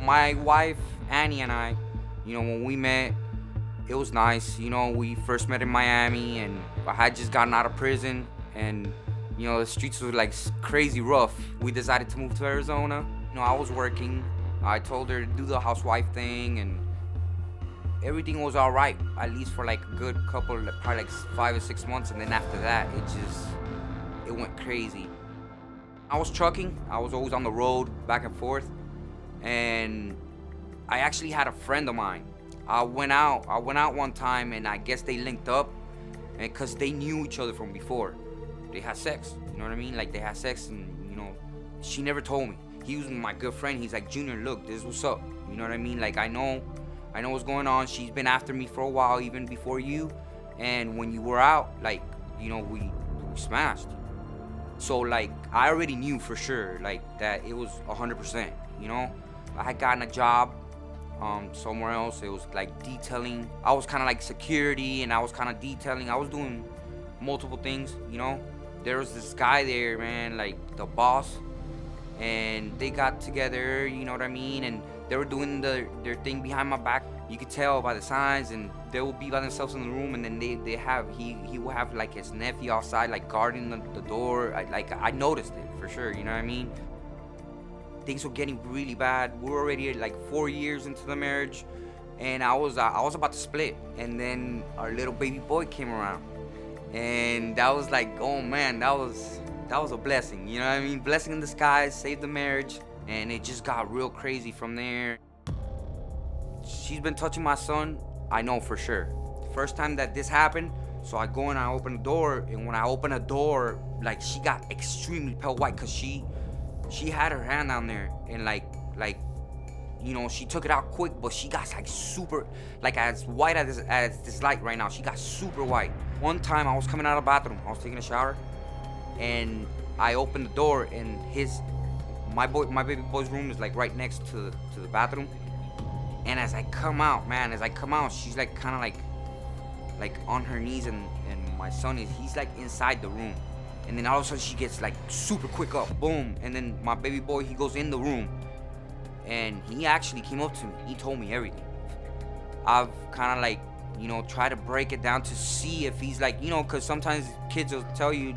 my wife, Annie, and I, when we met, it was nice. We first met in Miami, and I had just gotten out of prison, and, the streets were like crazy rough. We decided to move to Arizona. I was working. I told her to do the housewife thing, and everything was all right, at least for like a good couple, probably like 5 or 6 months, and then after that, it went crazy. I was trucking. I was always on the road, back and forth, and I actually had a friend of mine. I went out one time, and I guess they linked up, and because they knew each other from before. They had sex, you know what I mean? Like, they had sex, and, she never told me. He was my good friend. He's like, Junior, look, this is what's up. You know what I mean? Like, I know what's going on. She's been after me for a while, even before you. And when you were out, like, we smashed. So, like, I already knew for sure, like, that it was 100%, I had gotten a job somewhere else. It was, like, detailing. I was kind of like security, and I was kind of detailing. I was doing multiple things, There was this guy there, man, like, the boss, and they got together, you know what I mean? And they were doing their thing behind my back. You could tell by the signs, and they would be by themselves in the room, and then he would have like his nephew outside, like guarding the door. I noticed it for sure, you know what I mean? Things were getting really bad. We were already like 4 years into the marriage, and I was about to split, and then our little baby boy came around, and that was like, oh man, that was a blessing, you know what I mean? Blessing in disguise, saved the marriage, and it just got real crazy from there. She's been touching my son, I know for sure. First time that this happened, so I go and I open the door, and when I open the door, like, she got extremely pale white, because she had her hand down there, and like, she took it out quick, but she got like super, like as white as this light right now. She got super white. One time I was coming out of the bathroom, I was taking a shower, and I opened the door, and my baby boy's room is like right next to the bathroom. And as I come out, she's like kind of like on her knees, and my son he's like inside the room. And then all of a sudden she gets like super quick up, boom. And then my baby boy, he goes in the room, and he actually came up to me. He told me everything. I've kind of like, try to break it down to see if he's like, because sometimes kids will tell you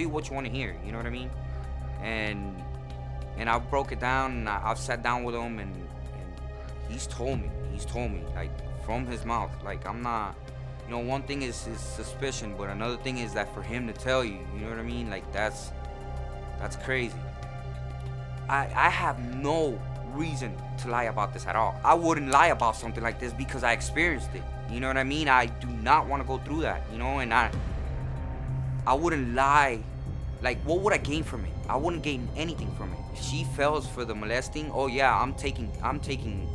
what you want to hear, you know what I mean? And I broke it down, and I've sat down with him, and he's told me, like, from his mouth, like, I'm not, one thing is suspicion, but another thing is that for him to tell you, you know what I mean? Like, that's crazy. I have no reason to lie about this at all. I wouldn't lie about something like this because I experienced it. You know what I mean? I do not want to go through that, and I wouldn't lie. Like, what would I gain from it? I wouldn't gain anything from it. If she fails for the molesting, oh yeah, I'm taking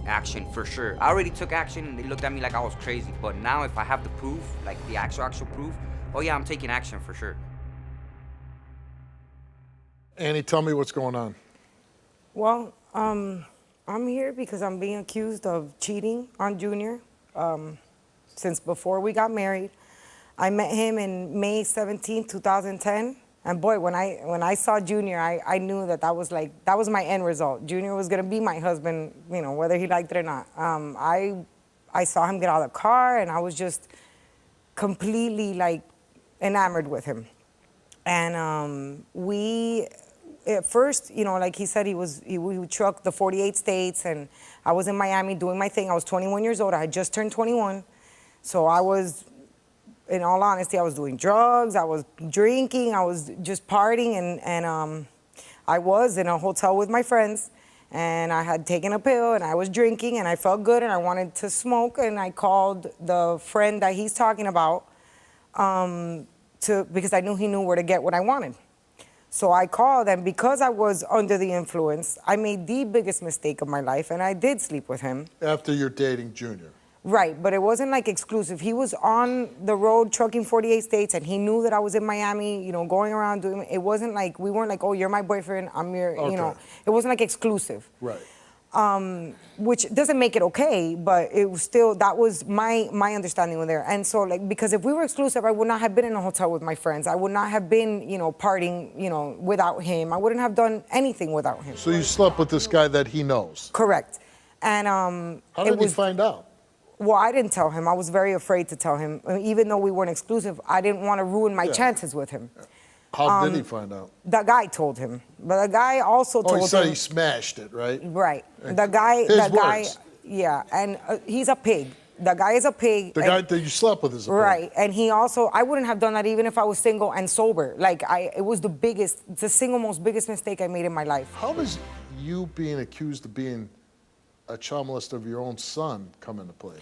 action for sure. I already took action, and they looked at me like I was crazy. But now if I have the proof, like the actual proof, oh yeah, I'm taking action for sure. Annie, tell me what's going on. Well, I'm here because I'm being accused of cheating on Junior since before we got married. I met him in May 17, 2010. And boy, when I saw Junior, I knew that was my end result. Junior was gonna be my husband, whether he liked it or not. I saw him get out of the car, and I was just completely like enamored with him. And we, at first, like he said, he would truck the 48 states, and I was in Miami doing my thing. I was 21 years old. I had just turned 21, so I was, in all honesty, I was doing drugs, I was drinking, I was just partying, and I was in a hotel with my friends, and I had taken a pill, and I was drinking, and I felt good, and I wanted to smoke, and I called the friend that he's talking about because I knew he knew where to get what I wanted. So I called, and because I was under the influence, I made the biggest mistake of my life, and I did sleep with him. After you're dating Junior. Right, but it wasn't like exclusive. He was on the road trucking 48 states, and he knew that I was in Miami, going around doing it. It wasn't like, we weren't like, oh, you're my boyfriend, I'm your, Okay. It wasn't like exclusive. Right. Which doesn't make it okay, but it was still, that was my understanding with there. And so, like, because if we were exclusive, I would not have been in a hotel with my friends. I would not have been, partying, without him. I wouldn't have done anything without him. So you slept with this guy that he knows? Correct. And How it did he was, find out? well, I didn't tell him. I was very afraid to tell him. Even though we weren't exclusive, I didn't want to ruin my Yeah. chances with him. How did he find out? The guy told him. But the guy also Oh, told he said him. he smashed it, right? Right. And The guy, his the guy, words. yeah, and he's a pig. The guy is a pig. The and- guy that you slept with is a pig. Right, and he also, I wouldn't have done that even if I was single and sober. Like, it was the single most biggest mistake I made in my life. How does you being accused of being a child molester of your own son come into play?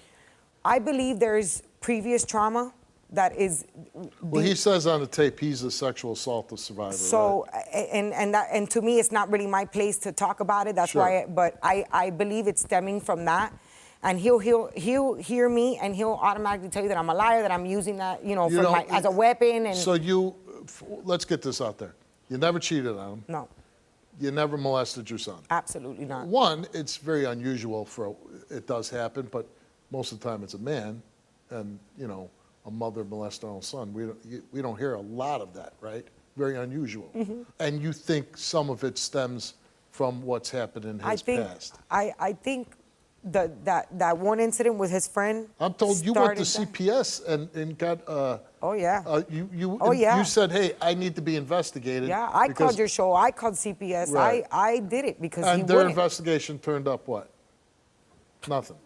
I believe there's previous trauma that is. Well, he says on the tape he's a sexual assault survivor. So, right? and to me, it's not really my place to talk about it. That's Sure. why, but I believe it's stemming from that. And he'll hear me and he'll automatically tell you that I'm a liar, that I'm using that, as a weapon. And So let's get this out there. You never cheated on him. no, You never molested your son. absolutely not. One, it's very unusual it does happen, but most of the time it's a man, and a mother molests her own son. We don't hear a lot of that, right? Very unusual. Mm-hmm. And you think some of it stems from what's happened in his past. I think that one incident with his friend. I'm told you went to started that. CPS and got. Oh yeah. Oh yeah. You said, hey, I need to be investigated. Yeah, I because- called your show. I called CPS. Right. I did it because And he their wouldn't. investigation turned up what? Nothing.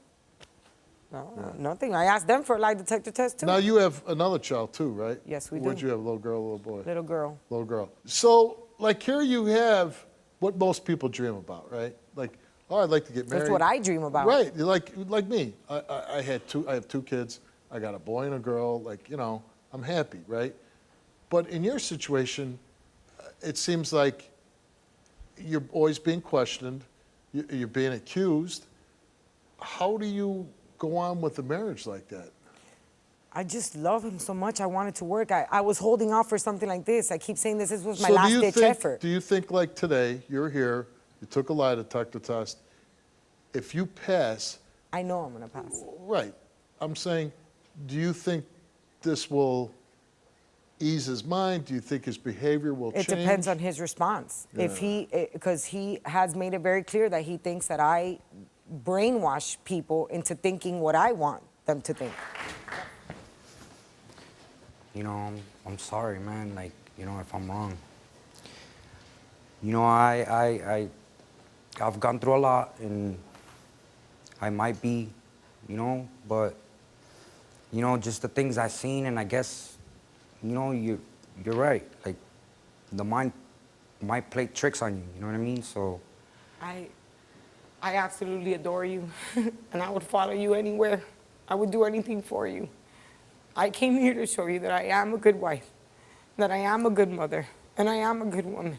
No, nothing. I asked them for a lie detector test too. Now you have another child too, right? Yes, we What'd do. you have, little girl, little boy? Little girl. Little girl. So, like here you have what most people dream about, right? Like, oh, I'd like to get married. That's what I dream about. Right, you're like me. I have two kids. I got a boy and a girl. Like, I'm happy, right? But in your situation, it seems like you're always being questioned. You're being accused. How do you go on with a marriage like that? I just love him so much. I wanted to work. I was holding out for something like this. I keep saying this was my last ditch effort. Do you think like today, you're here, you took a lie detector test, if you pass... I know I'm going to pass. Right. I'm saying, do you think this will ease his mind? Do you think his behavior will change? It depends on his response. Yeah. Because he has made it very clear that he thinks that I brainwash people into thinking what I want them to think. I'm sorry, man. Like, if I'm wrong. I've gone through a lot, and I might be, but, just the things I've seen, and I guess, you're right. Like, the mind might play tricks on you, you know what I mean? So. I absolutely adore you, and I would follow you anywhere. I would do anything for you. I came here to show you that I am a good wife, that I am a good mother, and I am a good woman.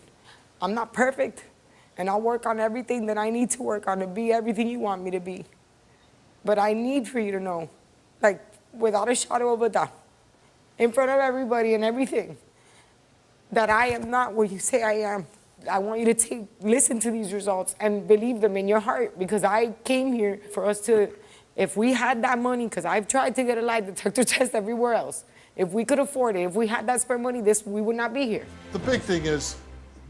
I'm not perfect, and I'll work on everything that I need to work on to be everything you want me to be. But I need for you to know, like, without a shadow of a doubt, in front of everybody and everything, that I am not what you say I am. I want you to listen to these results and believe them in your heart, because I came here for us to, if we had that money, because I've tried to get a lie detector test everywhere else, if we could afford it, if we had that spare money, we would not be here. The big thing is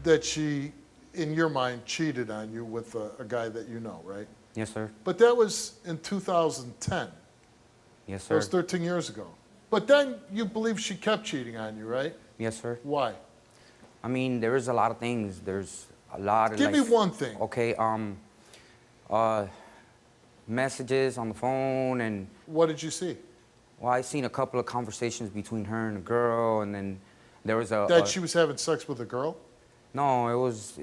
that she, in your mind, cheated on you with a guy that you know, right? Yes, sir. But that was in 2010. Yes, That sir. was 13 years ago. But then you believe she kept cheating on you, right? Yes, sir. Why? I mean, there is a lot of things. There's a lot of. Give me one thing. Okay. Messages on the phone, and. What did you see? Well, I seen a couple of conversations between her and a girl, and then there was a. That she was having sex with a girl? No, it was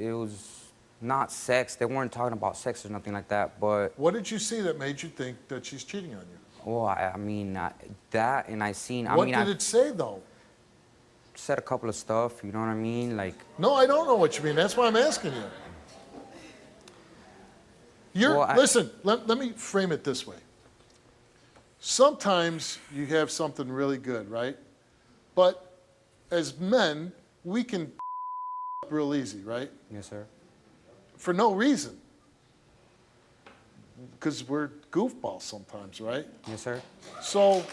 not sex. They weren't talking about sex or nothing like that. But. What did you see that made you think that she's cheating on you? Well, I mean that, and I seen. What did it say though? Said a couple of stuff. You know what I mean? Like. No, I don't know what you mean. That's why I'm asking you. Listen, let me frame it this way. Sometimes you have something really good, right? But as men, we can real easy, right? Yes, sir. For no reason. Because we're goofballs sometimes, right? Yes, sir. So,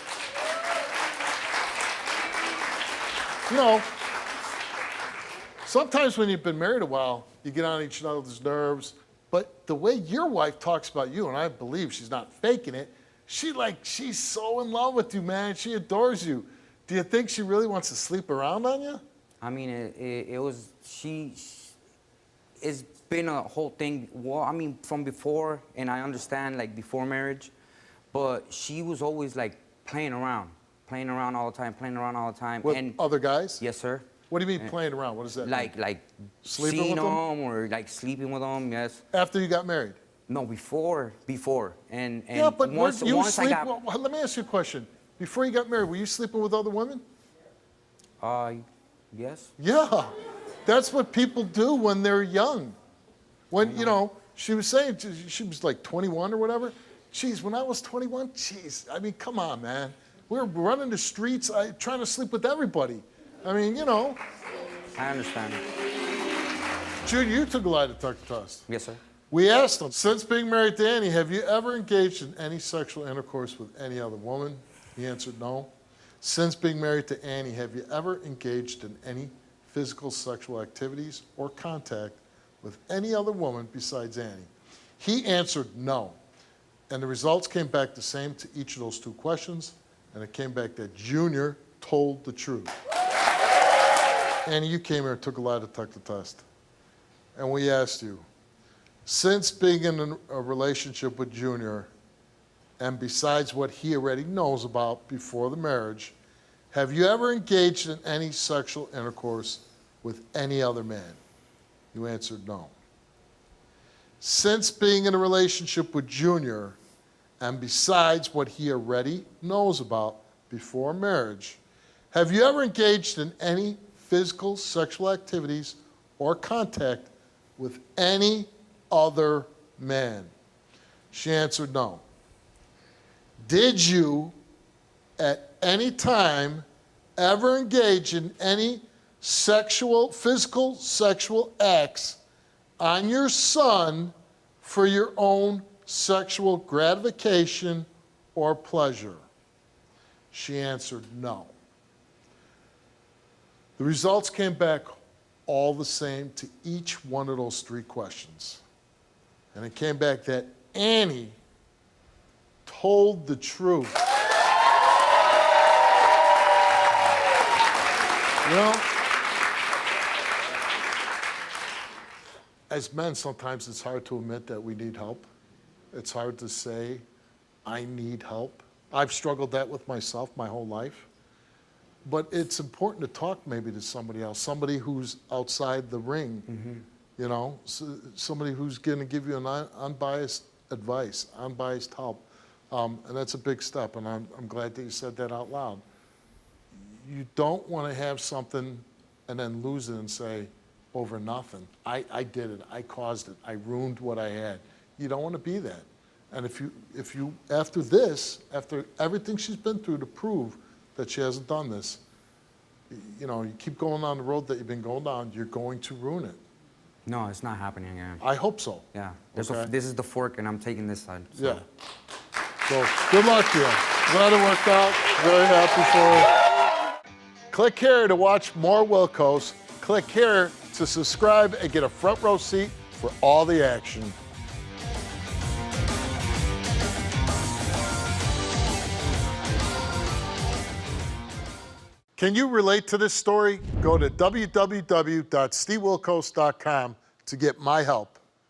sometimes when you've been married a while, you get on each other's nerves, But the way your wife talks about you, and I believe she's not faking it, she's so in love with you, man. She adores you. Do you think she really wants to sleep around on you? I mean, it's been a whole thing. Well, I mean, from before, and I understand, like, before marriage, but she was always, like, playing around all the time. With and other guys? Yes, sir. What do you mean playing around? What does that mean? Like Sleeping seeing with them? or, like, sleeping with them, yes. After you got married? No, before. And Yeah, but once I got... well, let me ask you a question. Before you got married, were you sleeping with other women? Yes. Yeah. That's what people do when they're young. When, you know, she was saying, she was like 21 or whatever. Jeez, when I was 21, jeez, I mean, come on, man. We were running the streets trying to sleep with everybody. I mean, you know. I understand. Junior, you took a lie detector test. Yes, sir. We asked him, since being married to Annie, have you ever engaged in any sexual intercourse with any other woman? He answered no. Since being married to Annie, have you ever engaged in any physical sexual activities or contact with any other woman besides Annie? He answered no. And the results came back the same to each of those two questions, and it came back that Junior told the truth. Annie, you came here and took a lie detector test. And we asked you, since being in a relationship with Junior, and besides what he already knows about before the marriage, have you ever engaged in any sexual intercourse with any other man? You answered no. Since being in a relationship with Junior, and besides what he already knows about before marriage, have you ever engaged in any physical sexual activities or contact with any other man? She answered no. Did you at any time ever engage in any physical sexual acts on your son for your own sexual gratification or pleasure? She answered no. The results came back all the same to each one of those three questions. And it came back that Annie told the truth. You know, as men, sometimes it's hard to admit that we need help. It's hard to say, I need help. I've struggled that with myself my whole life. But it's important to talk maybe to somebody else, somebody who's outside the ring, you know, somebody who's going to give you an unbiased advice, unbiased help. And that's a big step, and I'm glad that you said that out loud. You don't want to have something and then lose it and say, over nothing. I did it. I caused it. I ruined what I had. You don't want to be that. And if you after this, after everything she's been through to prove that she hasn't done this, you know, you keep going down the road that you've been going down, you're going to ruin it. No, it's not happening again. I hope so. Yeah. Okay. This is the fork, and I'm taking this side. So. Yeah. So good luck to you. Glad it worked out. Very happy for you. Click here to watch more Wilkos. Click here to subscribe and get a front row seat for all the action. Can you relate to this story? Go to www.stevewilkos.com to get my help.